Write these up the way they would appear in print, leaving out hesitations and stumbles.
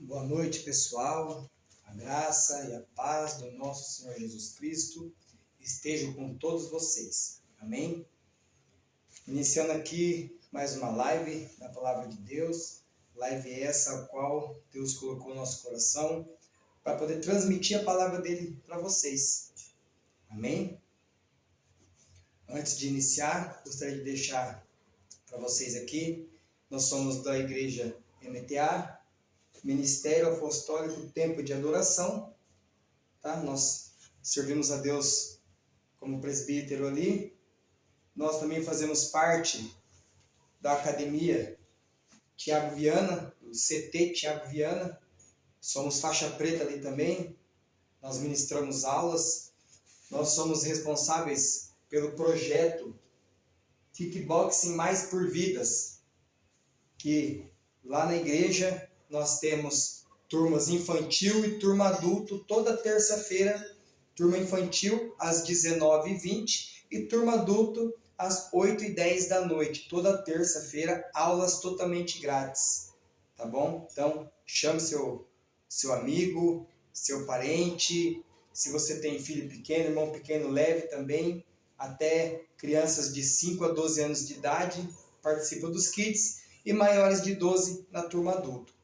Boa noite, pessoal. A graça e a paz do nosso Senhor Jesus Cristo estejam com todos vocês. Amém? Iniciando aqui mais uma live da Palavra de Deus. Live essa a qual Deus colocou no nosso coração para poder transmitir a palavra dele para vocês. Amém? Antes de iniciar, gostaria de deixar para vocês aqui, nós somos da Igreja MTA, Ministério Apostólico Tempo de Adoração, tá? Nós servimos a Deus como presbítero ali. Nós também fazemos parte da Academia Tiago Viana, do CT Tiago Viana. Somos faixa preta ali também. Nós ministramos aulas. Nós somos responsáveis pelo projeto Kickboxing Mais por Vidas, que lá na igreja nós temos turmas infantil e turma adulto toda terça-feira, turma infantil às 19h20 e turma adulto às 8h10 da noite, toda terça-feira, aulas totalmente grátis, tá bom? Então, chame seu amigo, seu parente, se você tem filho pequeno, irmão pequeno, leve também, até crianças de 5 a 12 anos de idade participam dos kids e maiores de 12 na turma adulto.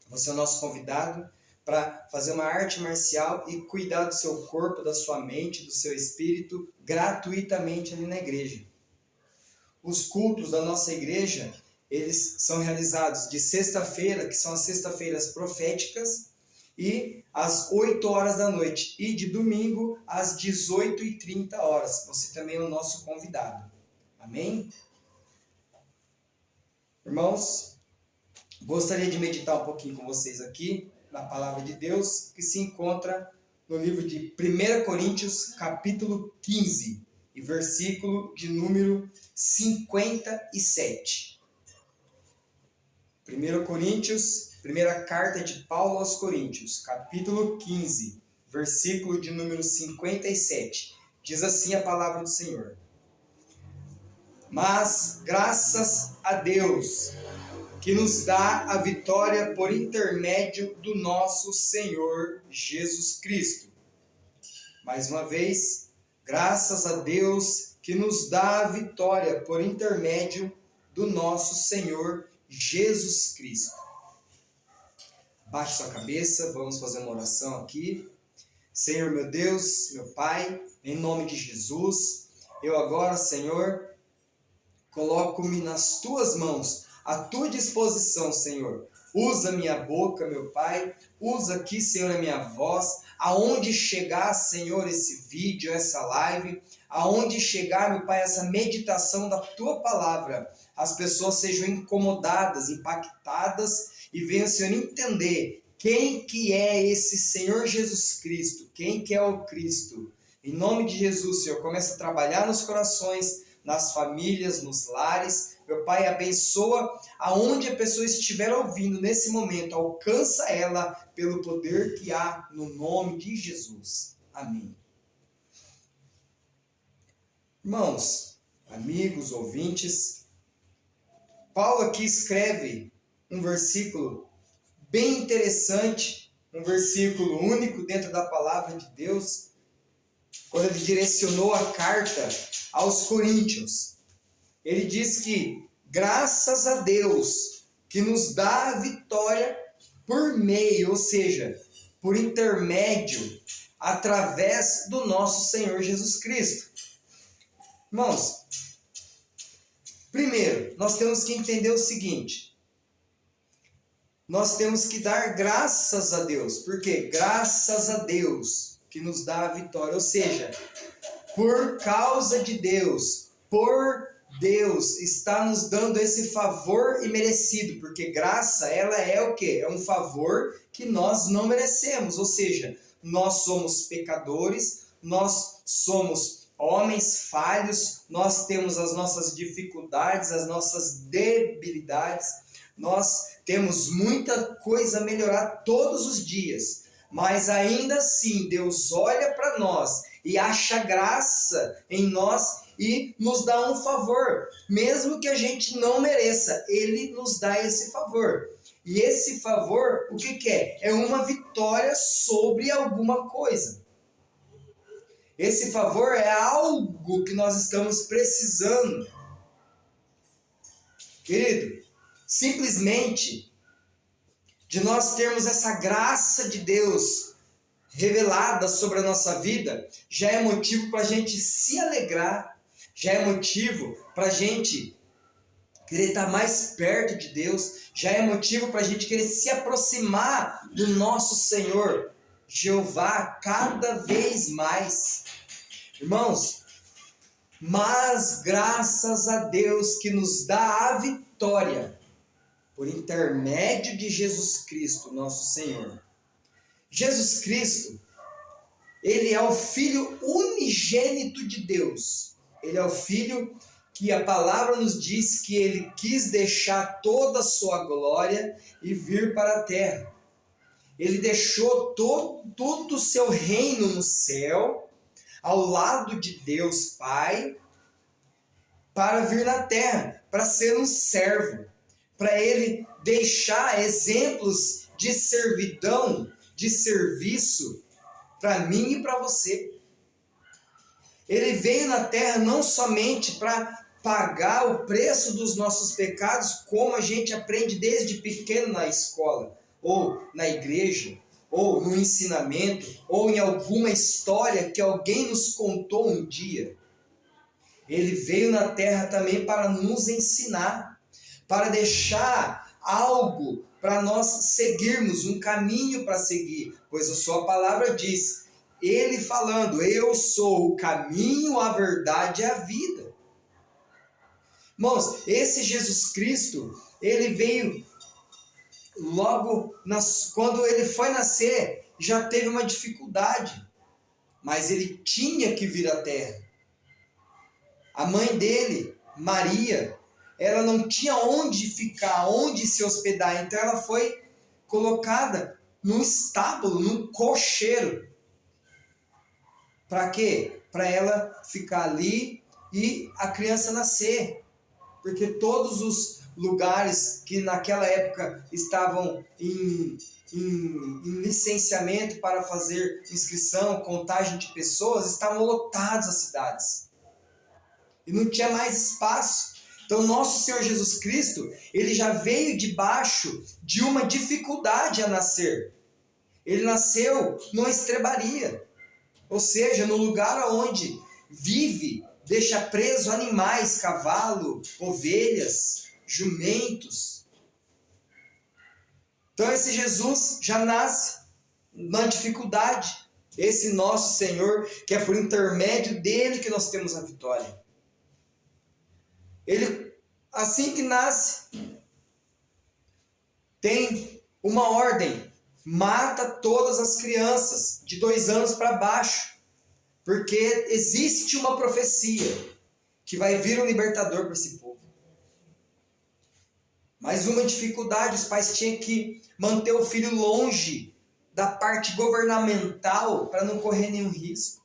Você é o nosso convidado para fazer uma arte marcial e cuidar do seu corpo, da sua mente, do seu espírito, gratuitamente ali na igreja. Os cultos da nossa igreja, eles são realizados de sexta-feira, que são as sexta-feiras proféticas, e às 8 horas da noite, e de domingo às 18h30. Você também é o nosso convidado. Amém? Irmãos, gostaria de meditar um pouquinho com vocês aqui na Palavra de Deus, que se encontra no livro de 1 Coríntios, capítulo 15, e versículo de número 57. 1 Coríntios, primeira carta de Paulo aos Coríntios, capítulo 15, versículo de número 57. Diz assim a palavra do Senhor: Mas graças a Deus, que nos dá a vitória por intermédio do nosso Senhor Jesus Cristo. Mais uma vez, graças a Deus que nos dá a vitória por intermédio do nosso Senhor Jesus Cristo. Baixe sua cabeça, vamos fazer uma oração aqui. Senhor meu Deus, meu Pai, em nome de Jesus, eu agora, Senhor, coloco-me nas tuas mãos, à tua disposição, Senhor. Usa minha boca, meu Pai. Usa aqui, Senhor, a minha voz. Aonde chegar, Senhor, esse vídeo, essa live, aonde chegar, meu Pai, essa meditação da tua palavra, as pessoas sejam incomodadas, impactadas e venham, Senhor, entender quem que é esse Senhor Jesus Cristo, quem que é o Cristo. Em nome de Jesus, Senhor, começa a trabalhar nos corações, nas famílias, nos lares. Meu Pai, abençoa aonde a pessoa estiver ouvindo nesse momento, alcança ela pelo poder que há no nome de Jesus. Amém. Irmãos, amigos, ouvintes, Paulo aqui escreve um versículo bem interessante, um versículo único dentro da palavra de Deus, quando ele direcionou a carta aos Coríntios. Ele diz que, graças a Deus, que nos dá a vitória por meio, ou seja, por intermédio, através do nosso Senhor Jesus Cristo. Irmãos, primeiro, nós temos que entender o seguinte: nós temos que dar graças a Deus. Por quê? Graças a Deus que nos dá a vitória, ou seja, por causa de Deus, por Deus está nos dando esse favor imerecido, porque graça, ela é o quê? É um favor que nós não merecemos, ou seja, nós somos pecadores, nós somos homens falhos, nós temos as nossas dificuldades, as nossas debilidades, nós temos muita coisa a melhorar todos os dias, mas ainda assim Deus olha para nós e acha graça em nós e nos dá um favor, mesmo que a gente não mereça, Ele nos dá esse favor. E esse favor, o que é? É uma vitória sobre alguma coisa. Esse favor é algo que nós estamos precisando. Querido, simplesmente de nós termos essa graça de Deus revelada sobre a nossa vida, já é motivo para a gente se alegrar, já é motivo para a gente querer estar mais perto de Deus, já é motivo para a gente querer se aproximar do nosso Senhor, Jeová, cada vez mais. Irmãos, mas graças a Deus que nos dá a vitória, por intermédio de Jesus Cristo, nosso Senhor. Jesus Cristo, ele é o Filho unigênito de Deus. Ele é o Filho que a palavra nos diz que ele quis deixar toda a sua glória e vir para a terra. Ele deixou todo o seu reino no céu, ao lado de Deus Pai, para vir na terra, para ser um servo, para ele deixar exemplos de servidão, de serviço, para mim e para você. Ele veio na terra não somente para pagar o preço dos nossos pecados, como a gente aprende desde pequeno na escola, ou na igreja, ou no ensinamento, ou em alguma história que alguém nos contou um dia. Ele veio na terra também para nos ensinar, para deixar algo para nós seguirmos, um caminho para seguir, pois a sua palavra diz, ele falando, eu sou o caminho, a verdade e a vida. Irmãos, esse Jesus Cristo, ele veio logo, quando ele foi nascer, já teve uma dificuldade, mas ele tinha que vir à terra. A mãe dele, Maria, ela não tinha onde ficar, onde se hospedar, então ela foi colocada num estábulo, num cocheiro. Para quê? Para ela ficar ali e a criança nascer. Porque todos os lugares que naquela época estavam em licenciamento para fazer inscrição, contagem de pessoas, estavam lotados as cidades. E não tinha mais espaço. Então, nosso Senhor Jesus Cristo, ele já veio debaixo de uma dificuldade a nascer. Ele nasceu numa estrebaria, ou seja, no lugar onde vive, deixa preso animais, cavalo, ovelhas, jumentos. Então, esse Jesus já nasce na dificuldade. Esse nosso Senhor, que é por intermédio dele que nós temos a vitória. Ele, assim que nasce, tem uma ordem, mata todas as crianças de 2 anos para baixo, porque existe uma profecia que vai vir um libertador para esse povo. Mais uma dificuldade, os pais tinham que manter o filho longe da parte governamental para não correr nenhum risco.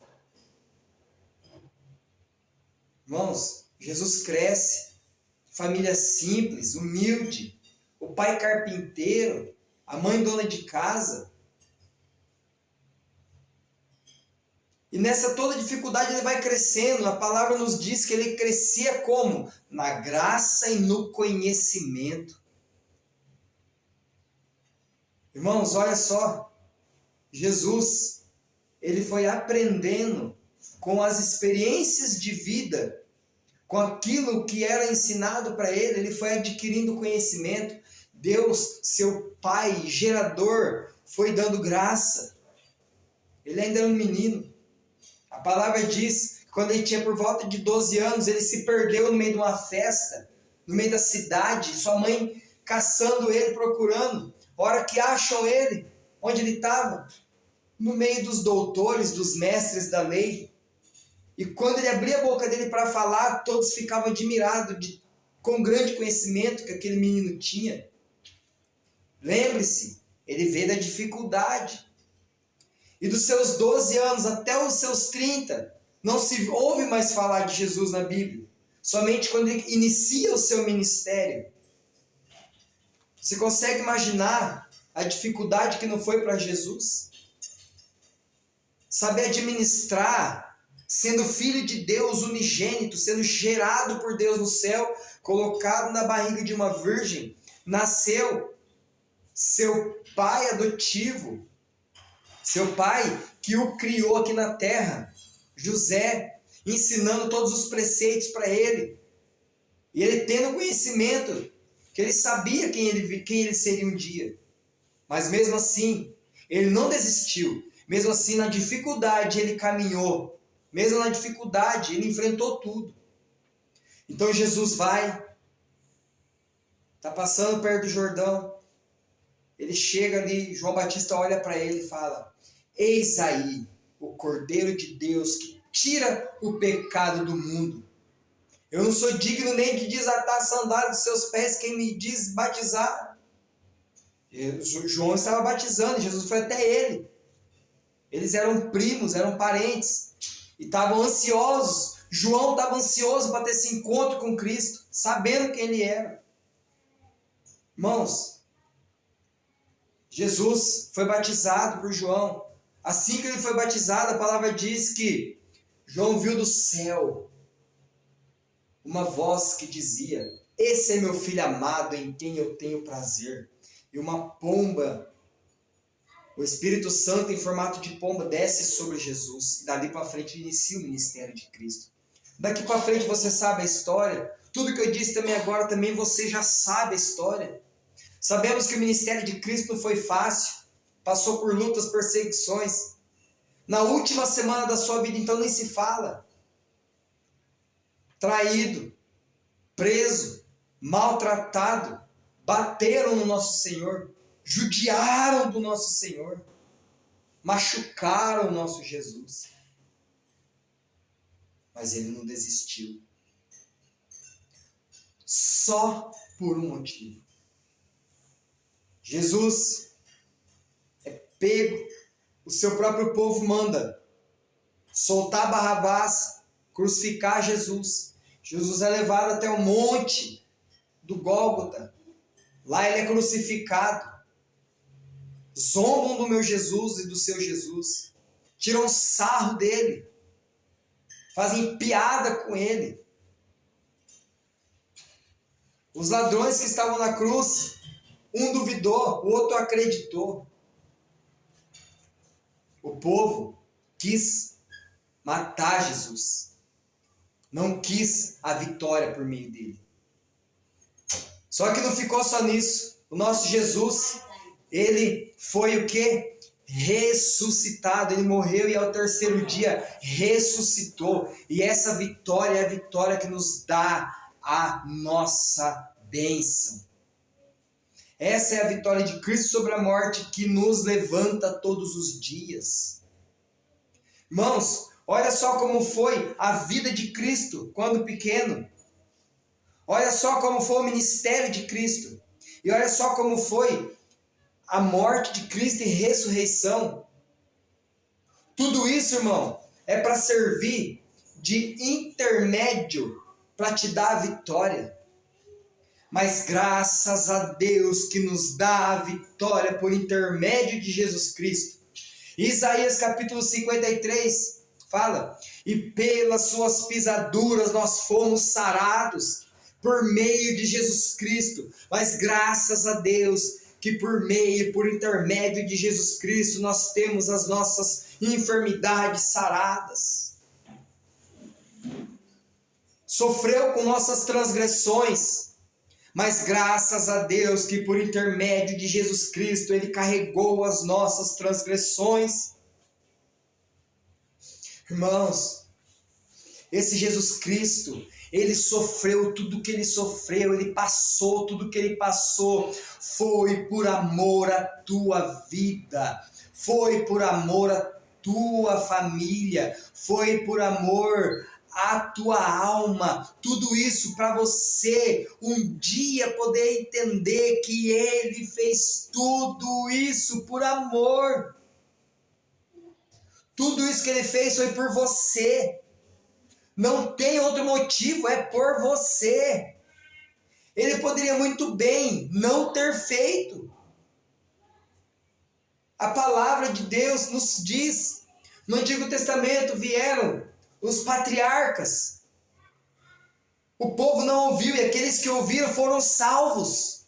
Irmãos, Jesus cresce, família simples, humilde, o pai carpinteiro, a mãe dona de casa. E nessa toda dificuldade ele vai crescendo. A palavra nos diz que ele crescia como? Na graça e no conhecimento. Irmãos, olha só. Jesus, ele foi aprendendo com as experiências de vida, com aquilo que era ensinado para ele, ele foi adquirindo conhecimento. Deus, seu pai, gerador, foi dando graça. Ele ainda era um menino. A palavra diz que quando ele tinha por volta de 12 anos, ele se perdeu no meio de uma festa, no meio da cidade, sua mãe caçando ele, procurando. A hora que acham ele, onde ele estava? No meio dos doutores, dos mestres da lei. E quando ele abria a boca dele para falar, todos ficavam admirados com o grande conhecimento que aquele menino tinha. Lembre-se, ele veio da dificuldade. E dos seus 12 anos até os seus 30, não se ouve mais falar de Jesus na Bíblia. Somente quando ele inicia o seu ministério. Você consegue imaginar a dificuldade que não foi para Jesus? Saber administrar, sendo filho de Deus unigênito, sendo gerado por Deus no céu, colocado na barriga de uma virgem, nasceu seu pai adotivo, seu pai que o criou aqui na terra, José, ensinando todos os preceitos para ele, e ele tendo conhecimento, que ele sabia quem ele seria um dia, mas mesmo assim, ele não desistiu, mesmo assim na dificuldade ele caminhou, mesmo na dificuldade ele enfrentou tudo. Então Jesus vai, está passando perto do Jordão, ele chega ali, João Batista olha para ele e fala: eis aí o Cordeiro de Deus que tira o pecado do mundo. Eu não sou digno nem de desatar a sandália dos seus pés, quem me diz batizar. João estava batizando, Jesus foi até ele. Eles eram primos, eram parentes, e estavam ansiosos. João estava ansioso para ter esse encontro com Cristo, sabendo quem ele era. Irmãos, Jesus foi batizado por João. Assim que ele foi batizado, a palavra diz que João viu do céu uma voz que dizia: esse é meu filho amado em quem eu tenho prazer. E uma pomba, o Espírito Santo em formato de pomba, desce sobre Jesus. E dali para frente inicia o ministério de Cristo. Daqui para frente você sabe a história. Tudo que eu disse também agora, também você já sabe a história. Sabemos que o ministério de Cristo não foi fácil. Passou por lutas, perseguições. Na última semana da sua vida, então, nem se fala. Traído, preso, maltratado, bateram no nosso Senhor, judiaram do nosso Senhor, machucaram o nosso Jesus. Mas ele não desistiu. Só por um motivo. Jesus é pego, o seu próprio povo manda soltar Barrabás, crucificar Jesus. Jesus é levado até o monte do Gólgota. Lá ele é crucificado. Zombam do meu Jesus e do seu Jesus. Tiram sarro dele. Fazem piada com ele. Os ladrões que estavam na cruz, um duvidou, o outro acreditou. O povo quis matar Jesus. Não quis a vitória por meio dele. Só que não ficou só nisso. O nosso Jesus, ele foi o quê? Ressuscitado. Ele morreu e ao terceiro dia ressuscitou. E essa vitória é a vitória que nos dá a nossa bênção. Essa é a vitória de Cristo sobre a morte que nos levanta todos os dias. Irmãos, olha só como foi a vida de Cristo quando pequeno. Olha só como foi o ministério de Cristo. E olha só como foi a morte de Cristo e ressurreição. Tudo isso, irmão, é para servir de intermédio para te dar a vitória. Mas graças a Deus que nos dá a vitória por intermédio de Jesus Cristo. Isaías capítulo 53 fala: e pelas suas pisaduras nós fomos sarados, por meio de Jesus Cristo. Mas graças a Deus que por intermédio de Jesus Cristo nós temos as nossas enfermidades saradas. Sofreu com nossas transgressões, mas graças a Deus que por intermédio de Jesus Cristo ele carregou as nossas transgressões. Irmãos, esse Jesus Cristo, ele sofreu tudo que ele sofreu, ele passou tudo que ele passou, foi por amor à tua vida, foi por amor à tua família, foi por amor à tua alma, tudo isso para você um dia poder entender que ele fez tudo isso por amor. Tudo isso que ele fez foi por você. Não tem outro motivo, é por você. Ele poderia muito bem não ter feito. A palavra de Deus nos diz, no Antigo Testamento vieram os patriarcas. O povo não ouviu e aqueles que ouviram foram salvos.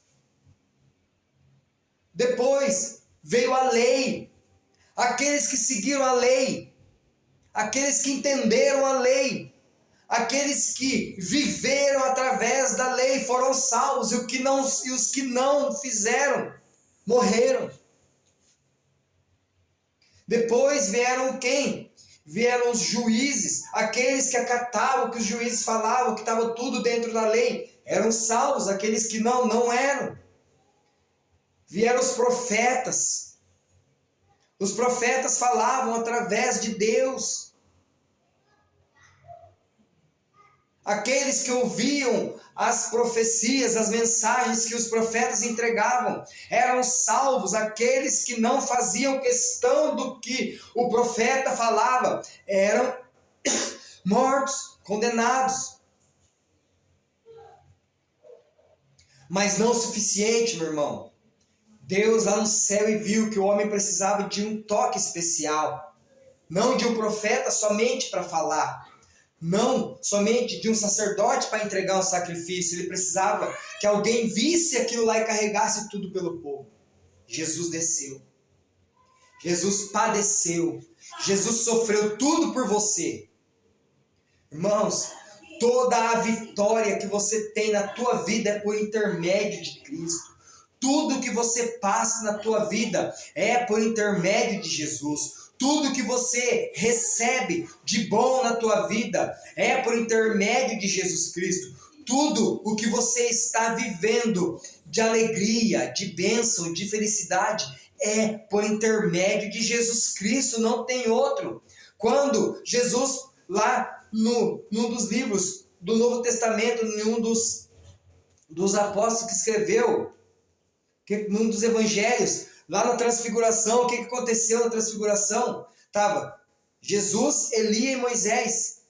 Depois veio a lei. Aqueles que seguiram a lei, aqueles que entenderam a lei, aqueles que viveram através da lei foram salvos, e os que não fizeram morreram. Depois vieram quem? Vieram os juízes, aqueles que acatavam o que os juízes falavam, que estava tudo dentro da lei, eram salvos. Aqueles que não eram. Vieram os profetas. Os profetas falavam através de Deus. Aqueles que ouviam as profecias, as mensagens que os profetas entregavam, eram salvos. Aqueles que não faziam questão do que o profeta falava, eram mortos, condenados. Mas não o suficiente, meu irmão. Deus lá no céu e viu que o homem precisava de um toque especial. Não de um profeta somente para falar. Não somente de um sacerdote para entregar um sacrifício. Ele precisava que alguém visse aquilo lá e carregasse tudo pelo povo. Jesus desceu. Jesus padeceu. Jesus sofreu tudo por você. Irmãos, toda a vitória que você tem na tua vida é por intermédio de Cristo. Tudo que você passa na tua vida é por intermédio de Jesus. Tudo que você recebe de bom na tua vida é por intermédio de Jesus Cristo. Tudo o que você está vivendo de alegria, de bênção, de felicidade é por intermédio de Jesus Cristo, não tem outro. Quando Jesus, lá num dos livros do Novo Testamento, em um dos apóstolos que escreveu, num dos evangelhos, lá na transfiguração, o que aconteceu na transfiguração? Estava Jesus, Elias e Moisés.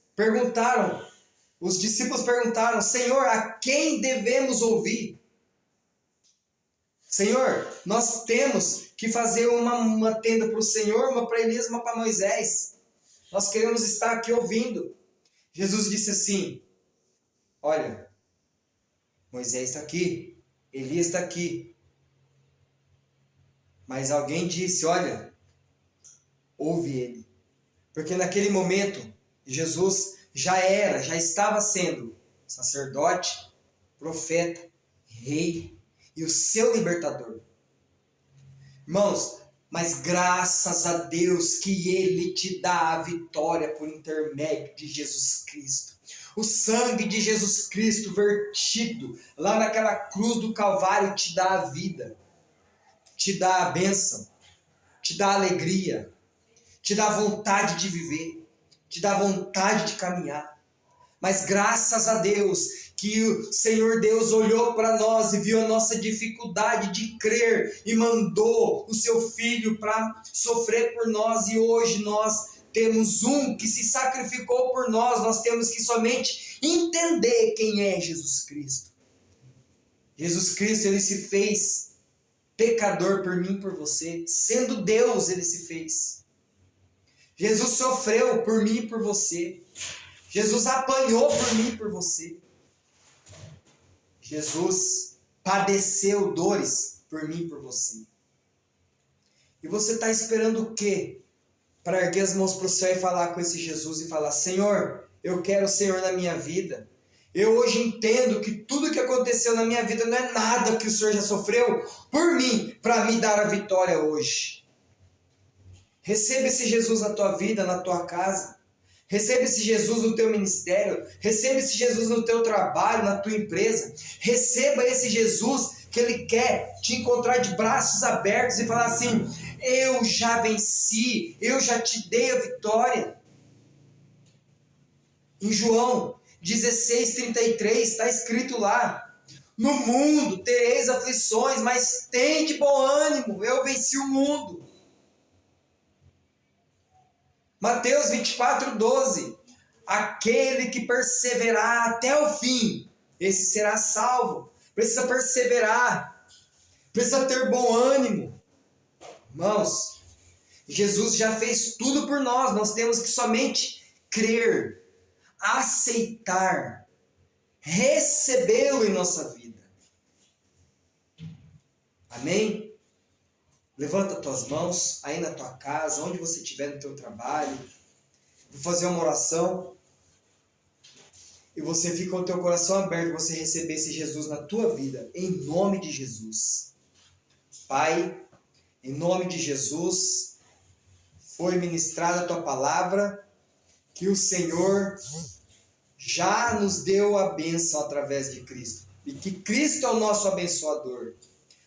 Os discípulos perguntaram: Senhor, a quem devemos ouvir? Senhor, nós temos que fazer uma tenda para o Senhor, uma para Elias, uma para Moisés. Nós queremos estar aqui ouvindo. Jesus disse assim: olha, Moisés está aqui, Elias está aqui. Mas alguém disse: olha, ouve ele. Porque naquele momento, Jesus já estava sendo sacerdote, profeta, rei e o seu libertador. Irmãos, mas graças a Deus que ele te dá a vitória por intermédio de Jesus Cristo. O sangue de Jesus Cristo vertido lá naquela cruz do Calvário te dá a vida. Te dá a bênção, te dá alegria, te dá vontade de viver, te dá vontade de caminhar. Mas graças a Deus que o Senhor Deus olhou para nós e viu a nossa dificuldade de crer e mandou o seu Filho para sofrer por nós. E hoje nós temos um que se sacrificou por nós. Nós temos que somente entender quem é Jesus Cristo. Jesus Cristo, ele se fez pecador por mim e por você. Sendo Deus, ele se fez. Jesus sofreu por mim e por você. Jesus apanhou por mim e por você. Jesus padeceu dores por mim e por você. E você está esperando o quê? Para erguer as mãos para o céu e falar com esse Jesus e falar: Senhor, eu quero o Senhor na minha vida. Eu hoje entendo que tudo que aconteceu na minha vida não é nada que o Senhor já sofreu por mim, para me dar a vitória hoje. Receba esse Jesus na tua vida, na tua casa. Receba esse Jesus no teu ministério. Receba esse Jesus no teu trabalho, na tua empresa. Receba esse Jesus que ele quer te encontrar de braços abertos e falar assim: eu já venci, eu já te dei a vitória. Em João 16:33 está escrito lá: no mundo tereis aflições, mas tende bom ânimo, eu venci o mundo. Mateus 24:12, aquele que perseverar até o fim, esse será salvo. precisa perseverar, precisa ter bom ânimo. Irmãos, Jesus já fez tudo por nós, nós temos que somente crer, aceitar, recebê-lo em nossa vida. Amém? Levanta tuas mãos aí na tua casa, onde você estiver no teu trabalho. Vou fazer uma oração. E você fica com o teu coração aberto, você receber esse Jesus na tua vida, em nome de Jesus. Pai, em nome de Jesus, foi ministrada a tua palavra, que o Senhor já nos deu a bênção através de Cristo. E que Cristo é o nosso abençoador.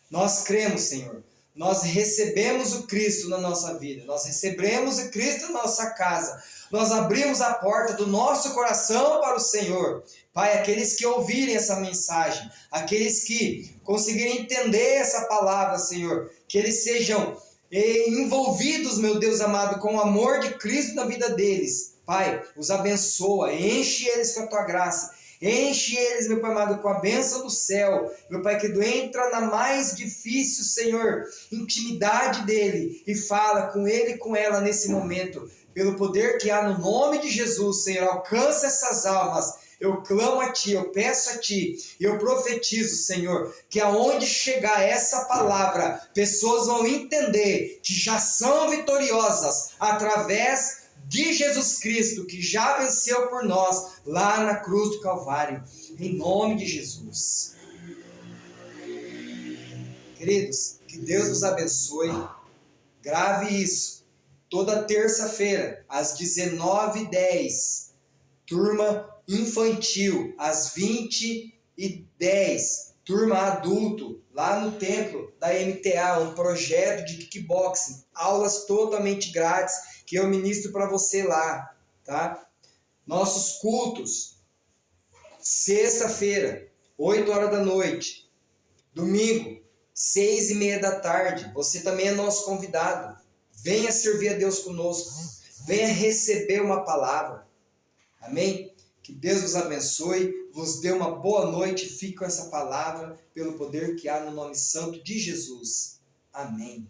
Nós cremos, Senhor. Nós recebemos o Cristo na nossa vida. Nós recebemos o Cristo na nossa casa. Nós abrimos a porta do nosso coração para o Senhor. Pai, aqueles que ouvirem essa mensagem, aqueles que conseguirem entender essa palavra, Senhor, que eles sejam envolvidos, meu Deus amado, com o amor de Cristo na vida deles. Pai, os abençoa, enche eles com a tua graça. Enche eles, meu Pai amado, com a bênção do céu. Meu Pai querido, entra na mais difícil, Senhor, intimidade dele e fala com ele e com ela nesse momento. Pelo poder que há no nome de Jesus, Senhor, alcança essas almas. Eu clamo a Ti, eu peço a Ti, e eu profetizo, Senhor, que aonde chegar essa palavra, pessoas vão entender que já são vitoriosas através de Jesus Cristo, que já venceu por nós lá na cruz do Calvário, em nome de Jesus. Queridos, que Deus nos abençoe. Grave isso. Toda terça-feira, às 19h10, turma infantil, às 20h10, turma adulto, lá no templo da MTA, um projeto de kickboxing, aulas totalmente grátis, que eu ministro para você lá, tá? Nossos cultos, sexta-feira, 8h da noite, domingo, 6h30 da tarde, você também é nosso convidado. Venha servir a Deus conosco. Venha receber uma palavra. Amém? Que Deus vos abençoe, vos dê uma boa noite. Fique com essa palavra pelo poder que há no nome santo de Jesus. Amém.